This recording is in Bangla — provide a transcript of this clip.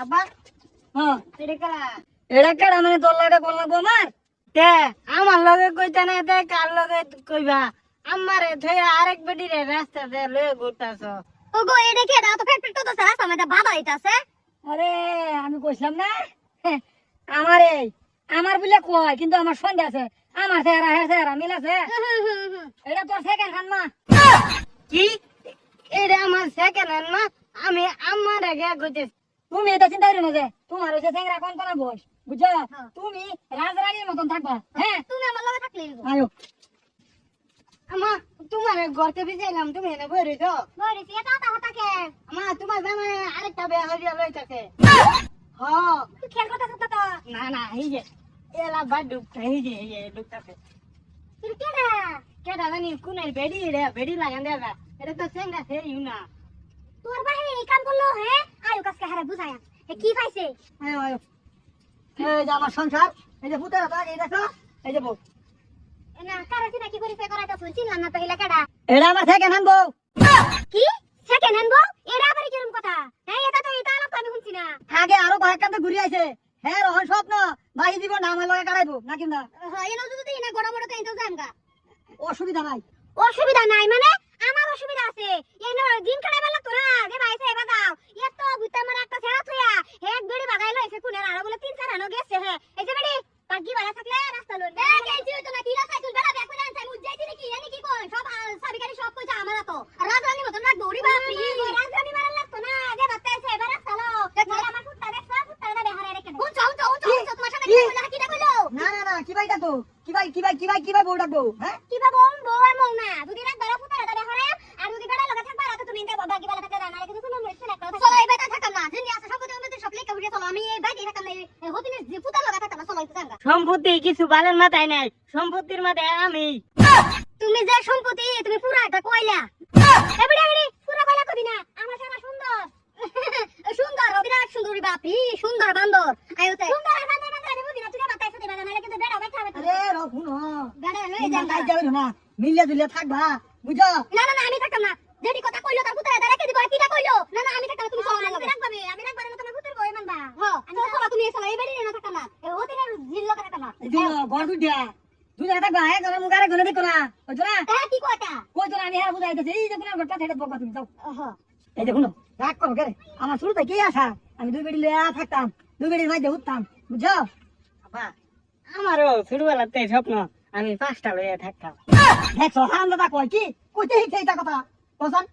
আব্বা হ্যাঁ এটা কেডা মানে তোর লাগে কোন লাগবো আমার তে আমার লগে কইতা না তে কার লগে কইবা আমারে থইয়া আরেক বেডিরে রাস্তাতে লয়ে ঘুরতাছ ওগো এটা কি দাও তো পেট পেট তো সারা সময় বাবা হইতাছে আরে আমি কইছিলাম না আমারে আমার বলে কয় কিন্তু আমার সন্দেহ আছে আমার চেহারা মিল আছে এটা তোর সেকেন্ড হ্যান্ড মা কি এটা আমার সেকেন্ড হ্যান্ড মা আমি আমার আগে কইতে তুমি এটা চিন্তা করি না যে তোমার হইছে চেংরা কোন কোন বয়স বুঝছো তুমি রাজরানীর মতন থাকবা হ্যাঁ তুমি আমার লগে থাকলে আয়ো আমা তোমার ঘরতে বিছাইলাম তুমি এনে বই রইছো বড়ি এটা তা হতাকে আমা তোমার জামাই আরেকটা বিয়া হইয়া লইতাছে হ তুই খেল কথা কথা তো না না এই যে এলা বাদ ডুবতা এই যে ডুবতাছে তুই কেডা কেডা জানি কোনের বেডি রে বেডি লাগান দেবা এটা তো চেংরা সেই না তোর বাহিরে এই কাম করলো হে আয়ু কাছে হারে বুঝায়া এ কি পাইছে আয়ো আয়ো এই যে আমার সংসার এই যে পুতের বাগ এই দেখো এই যে বউ না কারাছি নাকি পরিচয় করাইতা শুনছিলাম না তো হিলা কেডা এটা আমার সেকেন্ড হ্যান্ড বউ কি সেকেন্ড হ্যান্ড বউ এরা আবার কিরকম কথা হ্যাঁ এটা তো এটা আলাপ আমি শুনছি না আগে আরো কয়েকখান ঘুরি আইছে হ্যাঁ রহন স্বপ্ন বাহি দিব না আমার লগে কাটাইবো নাকি না এনো যদি না গড়া বড় তো এনতো জামগা অসুবিধা নাই অসুবিধা নাই মানে আমার অসুবিধা আছে এই না দিন কাটাইবা লাগতো না যে ভাইছে এবার দাও এত বুতা আমার একটা ছেড়া থইয়া এক বেড়ি বাগাইলো এসে কোনের আর বলে তিন চার আনো গেছে হ্যাঁ এই যে বেড়ি পাগি বালা থাকলে রাস্তা লই না গেছি তো না কিরা সাইকেল বেড়া ব্যাক করে আনছাই মুজ্জাইতি নাকি জানি কি কোন সব সাবিকারি সব কইছে আমার তো রাজরানী মতন রাখবো ওরে বাপ রে রাজরানী মারা লাগতো না যে বাচ্চাইছে এবার রাস্তা লো দেখলে আমার ফুটটা দেখছ ফুটটা না বেহারে রেখে দে উঁচা তোমার সাথে কি কইলা কি কইলো না কি ভাই ডাকবো কি ভাই বউ ডাকবো হ্যাঁ কি বা বউ বউ আর মৌ না যদি রাত বেলা ফুটটা না বেহারে আর যদি বেড়া লগে থাকবা রাতে তুমি ইনতে বাবা কি বেলা থাকতে না কিন্তু তুমি মরছ না কথা চলো এই বেটা থাকাম না জিনি আছে সম্পত্তি আমাদের সব লেখা উড়ে চলো আমি এই বাইরে থাকাম না হতিনে যে ফুটা লগা থাকাম না চলো এই জায়গা সম্পত্তি কিছু বালের মাথায় নাই সম্পত্তির মাথায় আমি তুমি যে সম্পত্তি তুমি পুরাটা কইলা এবিডি পুরা কইলা কবি না আমার সারা সুন্দর সুন্দর অবিরাট সুন্দরী বাপি সুন্দর বান্দর আয়োতে সুন্দর বান্দর আমি বুঝি না তুই বাতাইছ দিবা না কিন্তু বেড়া বাইঠা আরে রঘুন বেড়া লই যাম যাই যাবে না মিললে দুলে থাকবা বুঝো না আমি থাকাম না যেটি কথা কইলো তার পুত্র রেখে দিব কিটা কইলো না আমি থাকাম তুমি চলো না আমি রাখবা না তোমার পুত্র বই মানবা আমি চলো তুমি চলো এই বেড়ি না থাকাম না ওদিনের জিল লগা থাকাম না ঘর দুইটা দুইটা থাকবা হ্যাঁ ঘরের মুখারে ঘরে দেখো না বুঝছো না হ্যাঁ কি কথা কই তো আমি হ্যাঁ বুঝাইতেছি এই যে কোন ঘরটা ছেড়ে বকবা তুমি যাও এই দেখুন রাগ করো কে আমার শুরু থেকে আসা আমি দুই বেড়ি লইয়া থাকতাম দুই বেড়ির মাঝে উঠতাম বুঝছো বাবা আমারও ছোটবেলাতে স্বপ্ন আমি 5টা লইয়া থাকতাম দেখছো হারাম দাদা কয় কি কইতে হিতে এটা কথা বলছেন